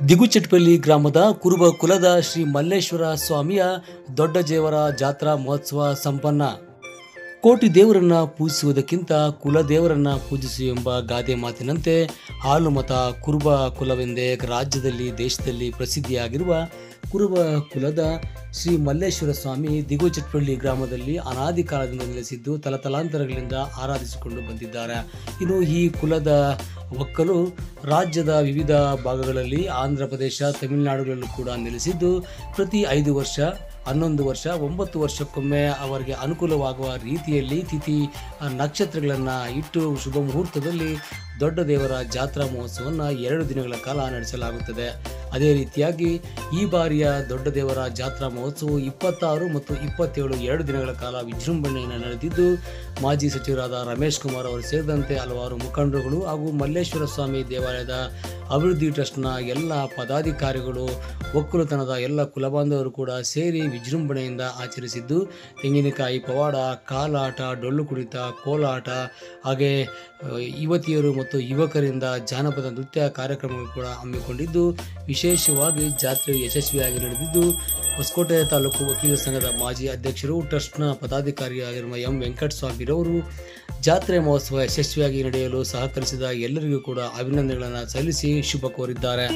ದಿಗುಚೆಟ್ಪಲ್ಲಿ ಗ್ರಾಮದ ಕುರುಬ ಕುಲದ ಶ್ರೀ ಮಲ್ಲೇಶ್ವರ ಸ್ವಾಮಿಯ ದೊಡ್ಡ ದೇವರ ಜಾತ್ರಾ ಮಹೋತ್ಸವ ಸಂಪನ್ನ. ಕೋಟಿ ದೇವರನ್ನ ಪೂಜಿಸುವುದಕ್ಕಿಂತ ಕುಲದೇವರನ್ನ ಪೂಜಿಸು ಎಂಬ ಗಾದೆ ಮಾತಿನಂತೆ ಹಾಲುಮತ ಕುರುಬ ಕುಲವೆಂದೇ ರಾಜ್ಯದಲ್ಲಿ ದೇಶದಲ್ಲಿ ಪ್ರಸಿದ್ಧಿಯಾಗಿರುವ ಕುರುಬ ಕುಲದ ಶ್ರೀ ಮಲ್ಲೇಶ್ವರ ಸ್ವಾಮಿ ದಿಗುಚೆಟ್ಪಲ್ಲಿ ಗ್ರಾಮದಲ್ಲಿ ಅನಾದಿ ಕಾಲದಿಂದ ನೆಲೆಸಿದ್ದು ತಲತಲಾಂತರಗಳಿಂದ ಆರಾಧಿಸಿಕೊಂಡು ಬಂದಿದ್ದಾರೆ. ಇನ್ನು ಈ ಕುಲದ ಒಕ್ಕಲು ರಾಜ್ಯದ ವಿವಿಧ ಭಾಗಗಳಲ್ಲಿ ಆಂಧ್ರ ಪ್ರದೇಶ, ತಮಿಳುನಾಡುಗಳಲ್ಲೂ ಕೂಡ ನೆಲೆಸಿದ್ದು ಪ್ರತಿ 5 ವರ್ಷ, 11 ವರ್ಷ, 9 ವರ್ಷಕ್ಕೊಮ್ಮೆ ಅವರಿಗೆ ಅನುಕೂಲವಾಗುವ ರೀತಿಯಲ್ಲಿ ತಿಥಿ ನಕ್ಷತ್ರಗಳನ್ನು ಇಟ್ಟು ಶುಭ ಮುಹೂರ್ತದಲ್ಲಿ ದೊಡ್ಡ ದೇವರ ಜಾತ್ರಾ ಮಹೋತ್ಸವವನ್ನು 2 ದಿನಗಳ ಕಾಲ ನಡೆಸಲಾಗುತ್ತದೆ. ಅದೇ ರೀತಿಯಾಗಿ ಈ ಬಾರಿಯ ದೊಡ್ಡ ದೇವರ ಜಾತ್ರಾ ಮಹೋತ್ಸವ 26 ಮತ್ತು 27 2 ದಿನಗಳ ಕಾಲ ವಿಜೃಂಭಣೆಯನ್ನು ನಡೆದಿದ್ದು ಮಾಜಿ ಸಚಿವರಾದ ರಮೇಶ್ ಕುಮಾರ್ ಅವರು ಸೇರಿದಂತೆ ಹಲವಾರು ಮುಖಂಡರುಗಳು ಹಾಗೂ ಮಲ್ಲೇಶ್ವರ ಸ್ವಾಮಿ ದೇವಾಲಯದ ಅಭಿವೃದ್ಧಿ ಟ್ರಸ್ಟ್ನ ಎಲ್ಲ ಪದಾಧಿಕಾರಿಗಳು, ಒಕ್ಕಲುತನದ ಎಲ್ಲ ಕುಲಬಾಂಧವರು ಕೂಡ ಸೇರಿ ವಿಜೃಂಭಣೆಯಿಂದ ಆಚರಿಸಿದ್ದು ತೆಂಗಿನಕಾಯಿ ಪವಾಡ, ಕಾಲಾಟ, ಡೊಳ್ಳು ಕುಣಿತ, ಕೋಲಾಟ, ಹಾಗೆ ಯುವತಿಯರು ಮತ್ತು ಯುವಕರಿಂದ ಜಾನಪದ ನೃತ್ಯ ಕಾರ್ಯಕ್ರಮಗಳು ಕೂಡ ಹಮ್ಮಿಕೊಂಡಿದ್ದು ವಿಶೇಷವಾಗಿ ಜಾತ್ರೆ ಯಶಸ್ವಿಯಾಗಿ ನಡೆದಿದ್ದು ಹೊಸಕೋಟೆ ತಾಲೂಕು ವಕೀಲರ ಸಂಘದ ಮಾಜಿ ಅಧ್ಯಕ್ಷರು, ಟ್ರಸ್ಟ್ನ ಪದಾಧಿಕಾರಿಯಾಗಿರುವ ಎಂ ವೆಂಕಟಸ್ವಾಮಿರವರು ಜಾತ್ರೆ ಮಹೋತ್ಸವ ಯಶಸ್ವಿಯಾಗಿ ನಡೆಯಲು ಸಹಕರಿಸಿದ ಎಲ್ಲರಿಗೂ ಕೂಡ ಅಭಿನಂದನೆಗಳನ್ನು ಸಲ್ಲಿಸಿ ಶುಭ ಕೋರಿದ್ದಾರೆ.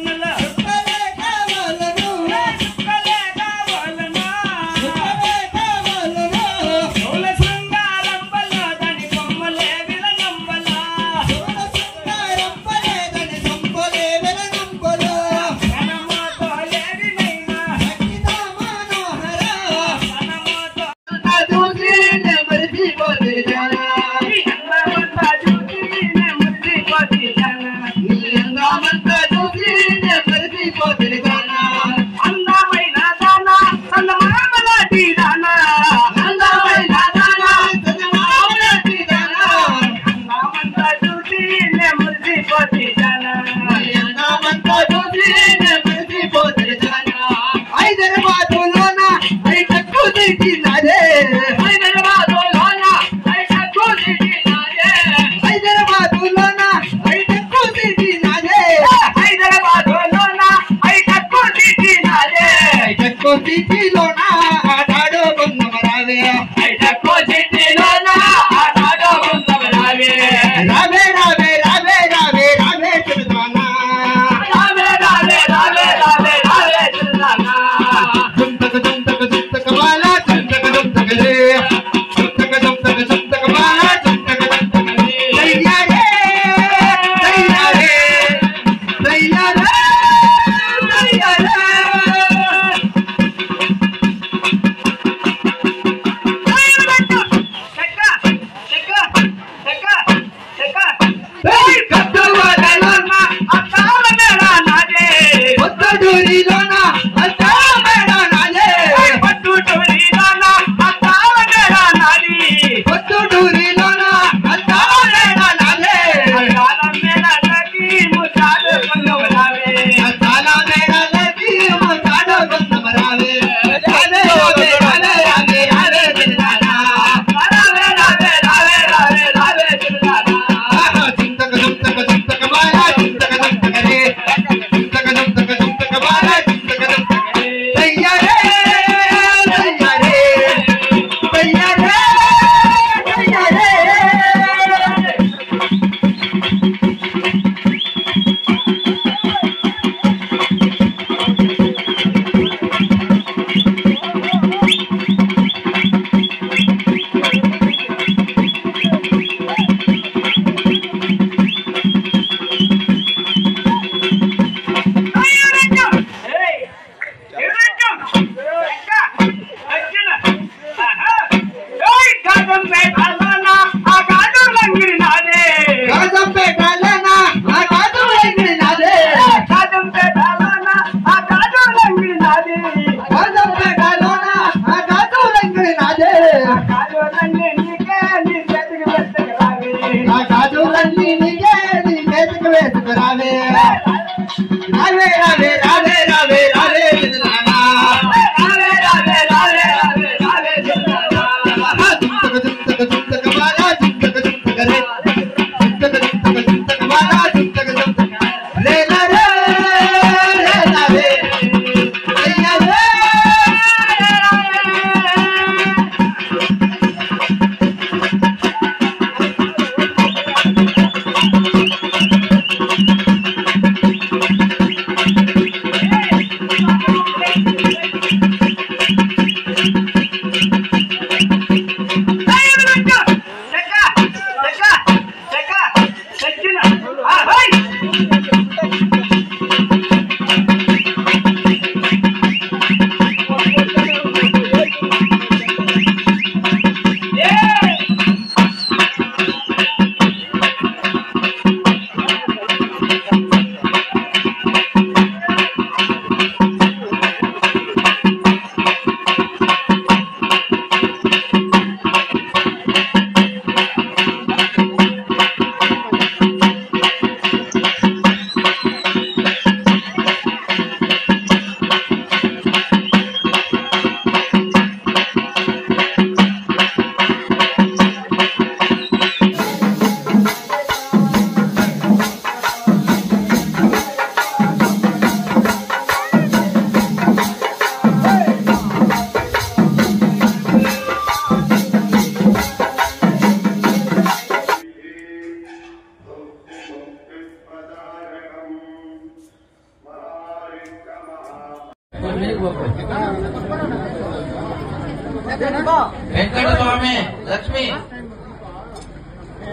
ವೆಂಕಟಸ್ವಾಮಿ ಲಕ್ಷ್ಮಿ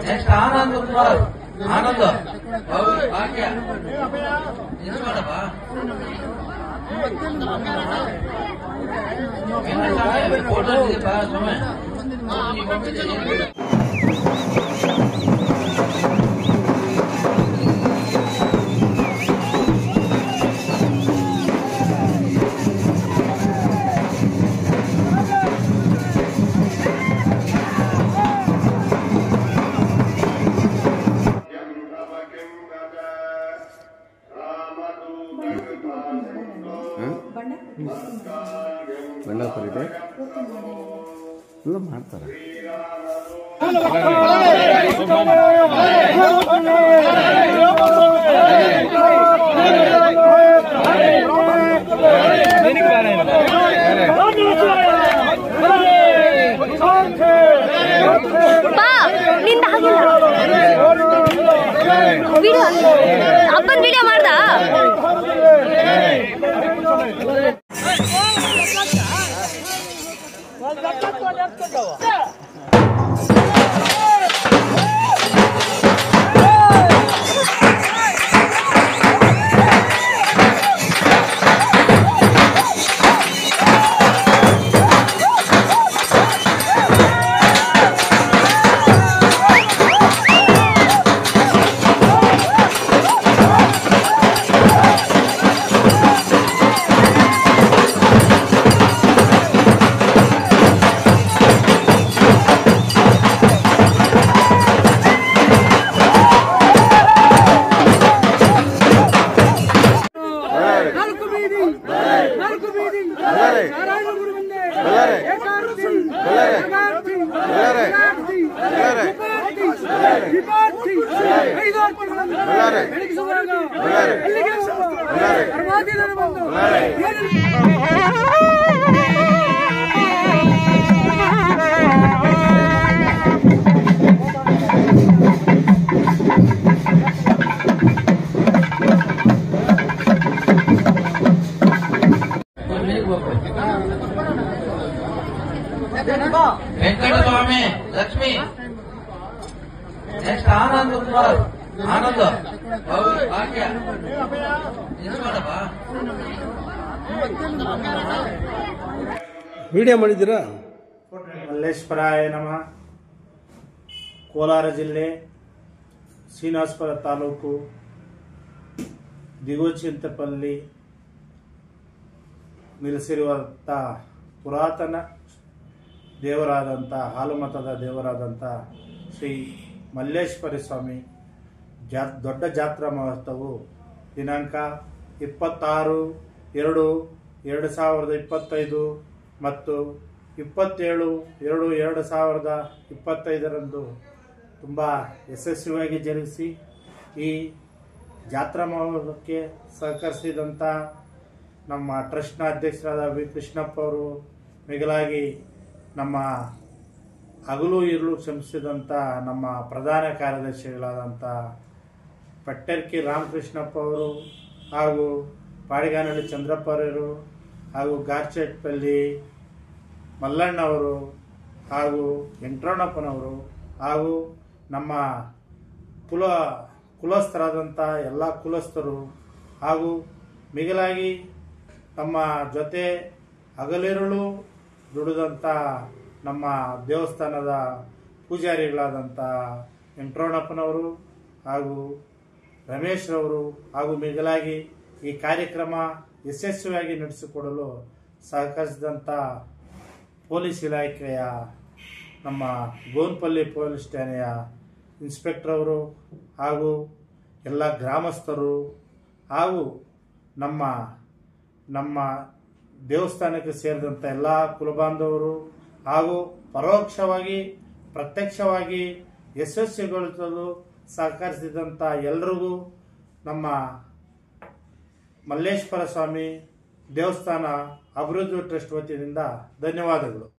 ನೆಕ್ಸ್ಟ್ ಆನಂದ್ ಕುಮಾರ್ ಆನಂದ್ ಭಾಗ್ಯ ನಿಲ್ಸ್ಕೊಡಪ್ಪ ವೆಂಕಟಸ್ವಾಮಿ ಫೋಟೋ ಇದೆಯಪ್ಪ ಸ್ವಾಮಿ ಬಣ್ಣ ಪರಿದೆ ಎಲ್ಲ ಮಾಡ್ತಾರೆ. ಅಪ್ಪನ್ ವಿಡಿಯೋ ಮಾಡ್ದ ವೆಂಕಟಸ್ವಾಮಿ ಲಕ್ಷ್ಮಿ ನೆಕ್ಸ್ಟ್ ಆನಂದ್ ಕುಮಾರ್ ಆನಂದ್ ಭಾಗ್ಯ ನಿಲ್ಸ್ಕೊಡಪ್ಪ ವಿಡಿಯೋ ಮಾಡಿದ್ದೀರಾ? ಮಲ್ಲೇಶ್ವರಾಯ ನಮಃ. ಕೋಲಾರ ಜಿಲ್ಲೆ ಶ್ರೀನಿವಾಸಪುರ ತಾಲೂಕು ದಿಗೋಚಿಂತಪಲ್ಲಿ ನೆಲೆಸಿರುವಂಥ ಪುರಾತನ ದೇವರಾದಂಥ ಹಾಲುಮತದ ದೇವರಾದಂಥ ಶ್ರೀ ಮಲ್ಲೇಶ್ವರ ಸ್ವಾಮಿ ದೊಡ್ಡ ಜಾತ್ರಾ ಮಹೋತ್ಸವವು ದಿನಾಂಕ 26/2/2025 ಮತ್ತು 27/2/2025 ತುಂಬ ಯಶಸ್ವಿಯಾಗಿ ಜರುಗಿಸಿ ಈ ಜಾತ್ರಾ ಮಹೋತ್ಸವಕ್ಕೆ ಸಹಕರಿಸಿದಂಥ ನಮ್ಮ ಟ್ರಸ್ಟ್ನ ಅಧ್ಯಕ್ಷರಾದ ವಿ ಕೃಷ್ಣಪ್ಪ ಅವರು, ಮಿಗಿಲಾಗಿ ನಮ್ಮ ಹಗಲು ಇರುಳು ಶ್ರಮಿಸಿದಂಥ ನಮ್ಮ ಪ್ರಧಾನ ಕಾರ್ಯದರ್ಶಿಗಳಾದಂಥ ಪಟ್ಟರ್ಕಿ ರಾಮಕೃಷ್ಣಪ್ಪ ಅವರು ಹಾಗೂ ಪಾಡಿಗಾನಹಳ್ಳಿ ಚಂದ್ರಪ್ಪ ಅವರು ಹಾಗೂ ಗಾರ್ಚೆಟ್ಪಲ್ಲಿ ಮಲ್ಲಣ್ಣವರು ಹಾಗೂ ವೆಂಕಟರಮಣಪ್ಪನವರು ಹಾಗೂ ನಮ್ಮ ಕುಲಸ್ಥರಾದಂಥ ಎಲ್ಲ ಕುಲಸ್ಥರು ಹಾಗೂ ಮಿಗಿಲಾಗಿ ತಮ್ಮ ಜೊತೆ ಹಗಲಿರುಳು ದುಡಿದಂಥ ನಮ್ಮ ದೇವಸ್ಥಾನದ ಪೂಜಾರಿಗಳಾದಂಥ ವೆಂಕಟರಮಣಪ್ಪನವರು ಹಾಗೂ ರಮೇಶ್ರವರು ಹಾಗೂ ಮಿಗಿಲಾಗಿ ಈ ಕಾರ್ಯಕ್ರಮ ಯಶಸ್ವಿಯಾಗಿ ನಡೆಸಿಕೊಡಲು ಸಹಕರಿಸಿದಂಥ ಪೊಲೀಸ್ ಇಲಾಖೆಯ ನಮ್ಮ ಗೋನ್ಪಲ್ಲಿ ಪೊಲೀಸ್ ಠಾಣೆಯ ಇನ್ಸ್ಪೆಕ್ಟರ್ ಅವರು ಹಾಗೂ ಎಲ್ಲ ಗ್ರಾಮಸ್ಥರು ಹಾಗೂ ನಮ್ಮ ದೇವಸ್ಥಾನಕ್ಕೆ ಸೇರಿದಂಥ ಎಲ್ಲ ಕುಲಬಾಂಧವರು ಹಾಗೂ ಪರೋಕ್ಷವಾಗಿ ಪ್ರತ್ಯಕ್ಷವಾಗಿ ಯಶಸ್ವಿಗೊಳಿಸಲು ಸಹಕರಿಸಿದಂಥ ಎಲ್ರಿಗೂ ನಮ್ಮ ಮಲ್ಲೇಶ್ವರ ಸ್ವಾಮಿ ದೇವಸ್ಥಾನ ಅಭಿವೃದ್ಧಿ ಟ್ರಸ್ಟ್ ವತಿಯಿಂದ ಧನ್ಯವಾದಗಳು.